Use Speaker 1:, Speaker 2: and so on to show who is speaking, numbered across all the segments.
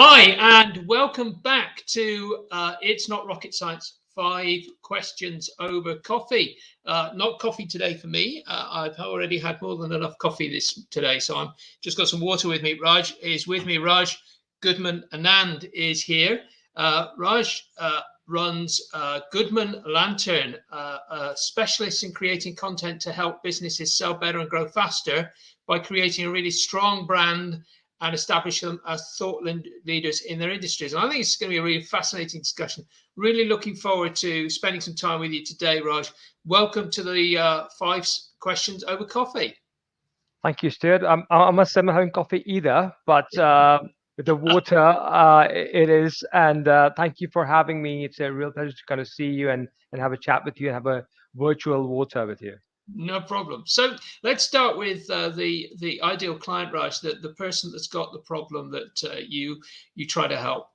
Speaker 1: Hi, and welcome back to It's Not Rocket Science, 5 questions over coffee. Not coffee today for me. I've already had more than enough coffee today, so I'm just got some water with me. Raj is with me. Raj Goodman Anand is here. Raj runs Goodman Lantern, a specialist in creating content to help businesses sell better and grow faster by creating a really strong brand and establish them as thought leaders in their industries. And I think it's going to be a really fascinating discussion. Really looking forward to spending some time with you today, Raj. Welcome to the 5 questions over coffee.
Speaker 2: Thank you, Stuart. I must say I'm not having coffee either, but with the water, it is. And thank you for having me. It's a real pleasure to kind of see you and have a chat with you and have a virtual water with you.
Speaker 1: No problem. So let's start with the ideal client, Raj, the person that's got the problem that you try to help.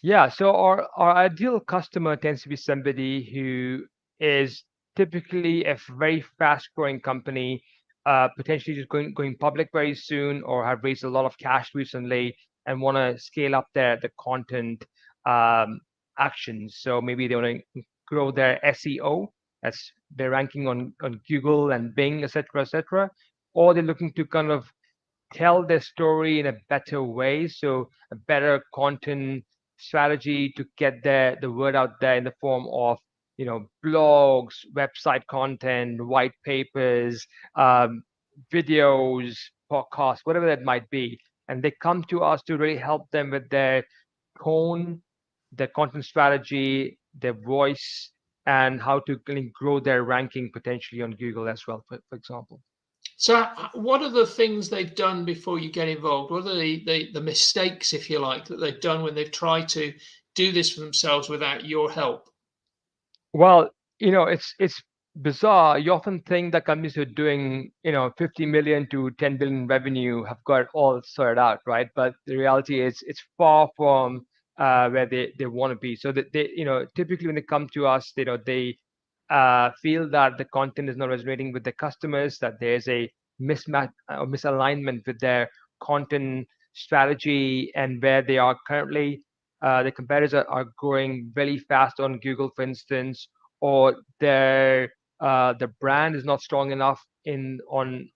Speaker 2: Yeah, so our ideal customer tends to be somebody who is typically a very fast-growing company, potentially just going public very soon, or have raised a lot of cash recently and want to scale up the content um, actions. So maybe they want to grow their SEO, that's their ranking on Google and Bing, et cetera, or they're looking to kind of tell their story in a better way. So a better content strategy to get the word out there in the form of blogs, website content, white papers, um, videos, podcasts, whatever that might be. And they come to us to really help them with their tone, their content strategy, their voice, and how to really grow their ranking potentially on Google as well, for example.
Speaker 1: So, what are the things they've done before you get involved? What are the mistakes, if you like, that they've done when they've tried to do this for themselves without your help?
Speaker 2: Well, it's bizarre. You often think that companies who are doing, 50 million to 10 billion revenue have got it all sorted out, right? But the reality is it's far from where they want to be. So that typically when they come to us, they feel that the content is not resonating with their customers, that there's a mismatch or misalignment with their content strategy and where they are currently. The competitors are growing really fast on Google, for instance, or the brand is not strong enough in on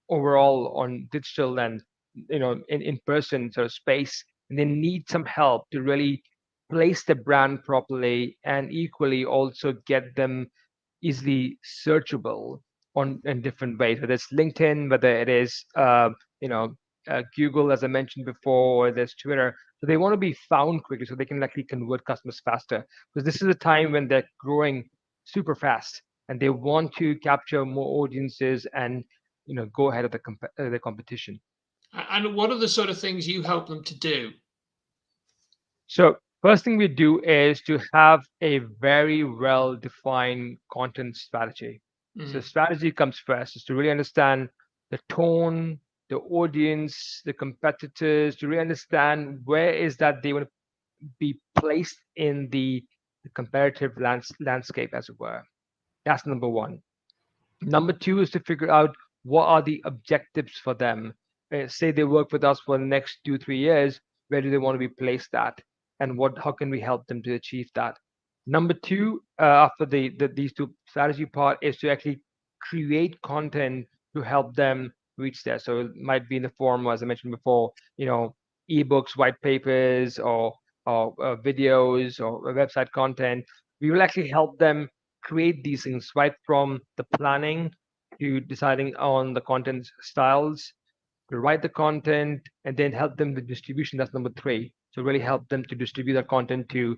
Speaker 2: overall on digital and in person sort of space, and they need some help to really place the brand properly and equally also get them easily searchable on in different ways, whether it's LinkedIn, whether it is Google, as I mentioned before, or there's Twitter. So they want to be found quickly so they can actually convert customers faster. Because this is a time when they're growing super fast and they want to capture more audiences and go ahead of the competition.
Speaker 1: And what are the sort of things you help them to do?
Speaker 2: So first thing we do is to have a very well defined content strategy. So
Speaker 1: Mm.
Speaker 2: strategy comes first, is to really understand the tone, the audience, the competitors, to really understand where is that they want to be placed in the comparative landscape, as it were. That's number one. Number two is to figure out what are the objectives for them. Say they work with us for the next 2 3 years, where do they want to be placed at, and how can we help them to achieve that? Number two, after these two strategy part, is to actually create content to help them reach there. So it might be in the form, as I mentioned before, ebooks, white papers, or videos or website content. We will actually help them create these things right from the planning to deciding on the content styles, to write the content, and then help them with distribution. That's number three. So really help them to distribute that content to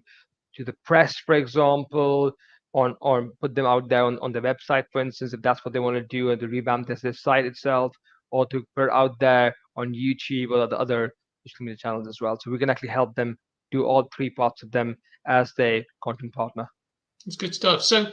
Speaker 2: the press, for example, on or put them out there on the website, for instance, if that's what they want to do, or to revamp their site itself, or to put out there on YouTube or the other social media channels as well. So we can actually help them do all three parts of them as their content partner.
Speaker 1: It's good stuff. So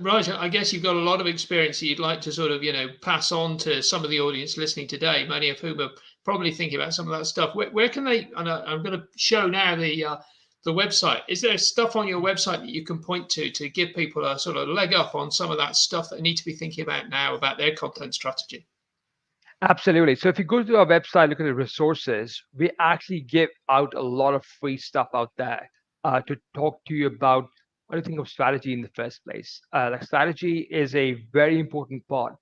Speaker 1: Raj, I guess you've got a lot of experience that you'd like to sort of, pass on to some of the audience listening today, many of whom are probably thinking about some of that stuff. Where can they? And I'm going to show now the website. Is there stuff on your website that you can point to give people a sort of leg up on some of that stuff that they need to be thinking about now about their content strategy?
Speaker 2: Absolutely. So if you go to our website, look at the resources, we actually give out a lot of free stuff out there to talk to you about what do you think of strategy in the first place. Like strategy is a very important part.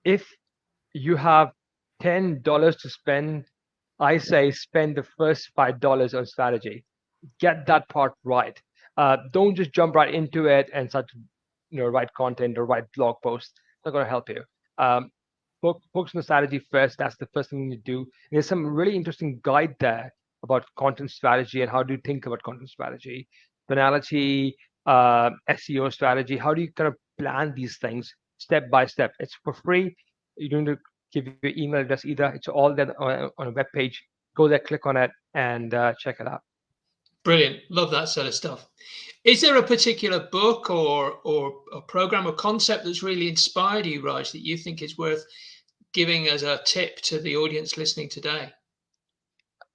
Speaker 2: If you have $10 to spend, I say spend the first $5 on strategy. Get that part right. Don't just jump right into it and start to write content or write blog posts. It's not going to help you. Um, Focus on the strategy first. That's the first thing you do. There's some really interesting guide there about content strategy and how do you think about content strategy, tonality, SEO strategy. How do you kind of plan these things step by step? It's for free. You don't need to give your email address either. It's all there on a web page. Go there, click on it, and check it out.
Speaker 1: Brilliant. Love that sort of stuff. Is there a particular book or a program or concept that's really inspired you, Raj, that you think is worth giving as a tip to the audience listening today?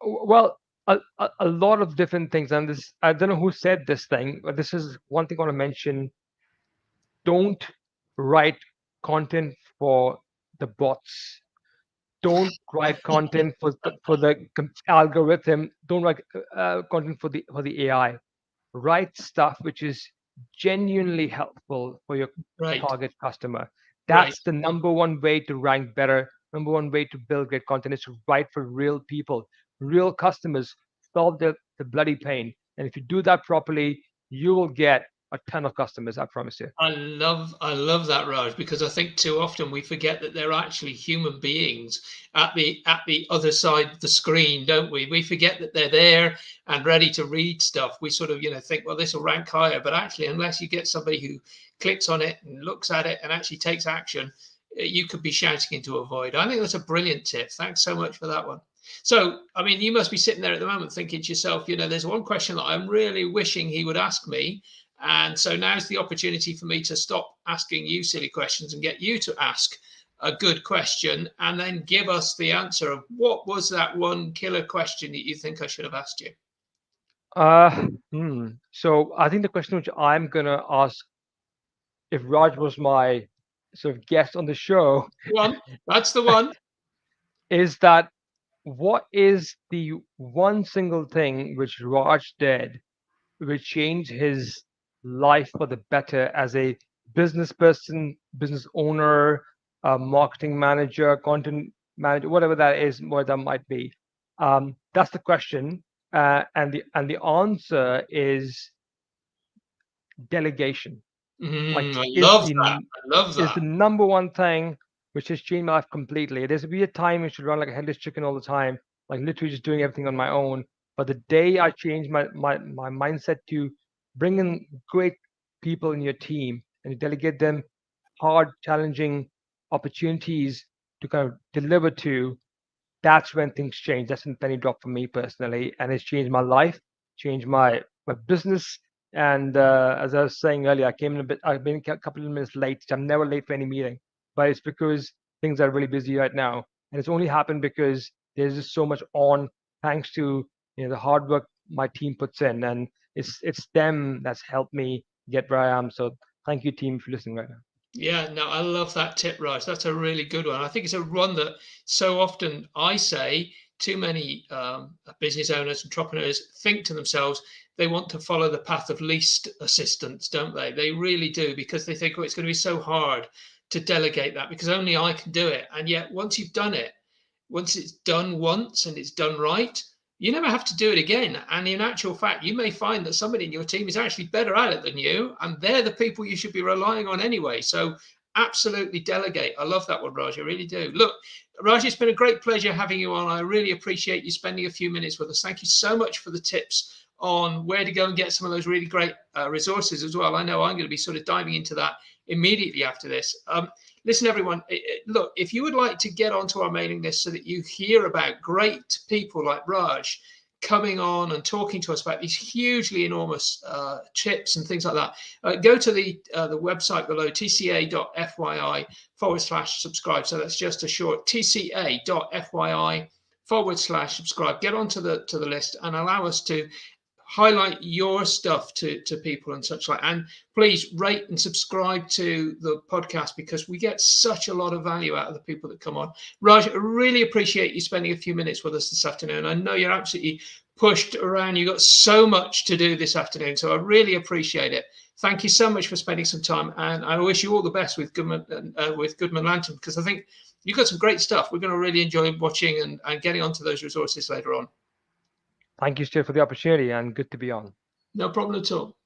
Speaker 2: Well, a lot of different things, and this I don't know who said this thing, but this is one thing I want to mention. Don't write content for the bots. Don't write content for the algorithm. Don't write content for the AI. Write stuff which is genuinely helpful for your
Speaker 1: Right,
Speaker 2: target customer.
Speaker 1: right.
Speaker 2: That's the number one way to rank better. Number one way to build great content is to write for real people, real customers. Solve the bloody pain. And if you do that properly, you will get a ton of customers. I promise you.
Speaker 1: I love that, Raj, because I think too often we forget that they're actually human beings at the other side of the screen, don't we? We forget that they're there and ready to read stuff. We sort of, think, well, this will rank higher, but actually, unless you get somebody who clicks on it and looks at it and actually takes action, you could be shouting into a void. I think that's a brilliant tip. Thanks so much for that one. So, I mean, you must be sitting there at the moment thinking to yourself, there's one question that I'm really wishing he would ask me, and so now's the opportunity for me to stop asking you silly questions and get you to ask a good question and then give us the answer of what was that one killer question that you think I should have asked you.
Speaker 2: Uh, So I think the question which I'm gonna ask if Raj was my sort of guest on the show
Speaker 1: One, that's the one.
Speaker 2: is that what is the one single thing which Raj did which changed his life for the better as a business person, business owner, marketing manager, content manager, whatever that is, what that might be. That's the question, and the answer is delegation. Like
Speaker 1: I
Speaker 2: is
Speaker 1: love that.
Speaker 2: the
Speaker 1: I love
Speaker 2: is the
Speaker 1: that.
Speaker 2: number one thing which has changed my life completely. There's be a time I should run like a headless chicken all the time, like literally just doing everything on my own. But the day I changed my mindset to bring in great people in your team and you delegate them hard, challenging opportunities to kind of deliver to, that's when things change. That's when penny dropped for me personally, and it's changed my life, changed my business. And as I was saying earlier, I've been a couple of minutes late. I'm never late for any meeting, but it's because things are really busy right now, and it's only happened because there's just so much on, thanks to the hard work my team puts in, and it's them that's helped me get where I am. So thank you, team, for listening right now.
Speaker 1: Yeah, no, I love that tip, Raj. That's a really good one. I think it's a one that so often I say too many business owners, entrepreneurs think to themselves they want to follow the path of least assistance, don't they? They really do because they think, oh, it's going to be so hard to delegate that because only I can do it. And yet, once you've done it, once it's done once and it's done right, you never have to do it again. And in actual fact, you may find that somebody in your team is actually better at it than you, and they're the people you should be relying on anyway. So absolutely delegate. I love that one, Raj. I really do. Look, Raj, it's been a great pleasure having you on. I really appreciate you spending a few minutes with us. Thank you so much for the tips on where to go and get some of those really great resources as well. I know I'm going to be sort of diving into that immediately after this. Listen, everyone, look, if you would like to get onto our mailing list so that you hear about great people like Raj coming on and talking to us about these hugely enormous tips and things like that, go to the website below, tca.fyi/subscribe. So that's just a short tca.fyi/subscribe. Get onto the list and allow us to highlight your stuff to people and such like. And please rate and subscribe to the podcast, because we get such a lot of value out of the people that come on. Raj, I really appreciate you spending a few minutes with us this afternoon. I know you're absolutely pushed around. You've got so much to do this afternoon, so I really appreciate it. Thank you so much for spending some time, and I wish you all the best with Goodman Lantern, because I think you've got some great stuff. We're going to really enjoy watching and getting onto those resources later on.
Speaker 2: Thank you, Stuart, for the opportunity, and good to be on.
Speaker 1: No problem at all.